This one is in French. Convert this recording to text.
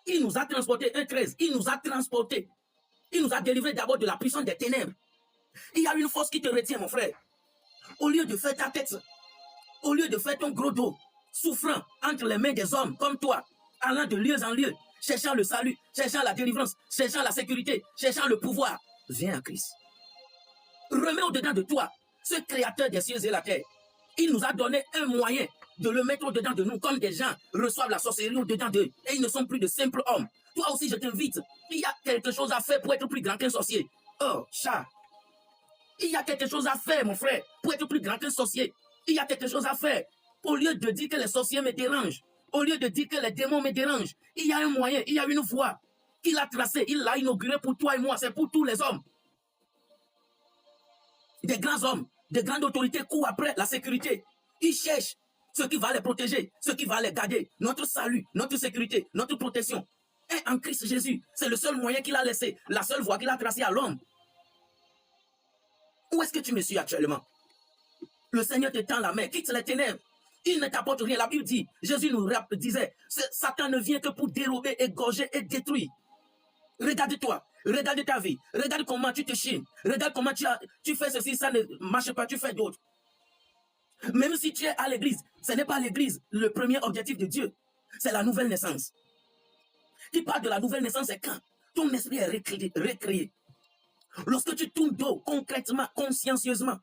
Il nous a transportés, 1,13, il nous a transportés. Il nous a délivrés d'abord de la puissance des ténèbres. Il y a une force qui te retient, mon frère. Au lieu de faire ta tête, au lieu de faire ton gros dos, souffrant entre les mains des hommes comme toi, allant de lieu en lieu, cherchant le salut, cherchant la délivrance, cherchant la sécurité, cherchant le pouvoir, viens à Christ. Remets au-dedans de toi ce créateur des cieux et la terre. Il nous a donné un moyen de le mettre au-dedans de nous, comme des gens reçoivent la sorcellerie au-dedans d'eux, et ils ne sont plus de simples hommes. Toi aussi, je t'invite. Il y a quelque chose à faire pour être plus grand qu'un sorcier. Oh, chat. Il y a quelque chose à faire, mon frère, pour être plus grand qu'un sorcier. Il y a quelque chose à faire. Au lieu de dire que les sorciers me dérangent, au lieu de dire que les démons me dérangent, il y a un moyen, il y a une voie qu'il a tracée, il l'a inaugurée pour toi et moi, c'est pour tous les hommes. Des grands hommes, de grandes autorités courent après la sécurité. Ils cherchent ce qui va les protéger, ce qui va les garder, notre salut, notre sécurité, notre protection. Et en Christ Jésus, c'est le seul moyen qu'il a laissé, la seule voie qu'il a tracée à l'homme. Où est-ce que tu me suis actuellement? Le Seigneur te tend la main, quitte les ténèbres. Il ne t'apporte rien. La Bible dit, Jésus nous disait, Satan ne vient que pour dérober, égorger et détruire. Regarde-toi, regarde ta vie, regarde comment tu te chines, regarde comment tu fais ceci, ça ne marche pas, tu fais d'autres. Même si tu es à l'église, ce n'est pas l'église le premier objectif de Dieu, c'est la nouvelle naissance. Qui parle de la nouvelle naissance, c'est quand ton esprit est recréé. Lorsque tu tournes dos concrètement, consciencieusement,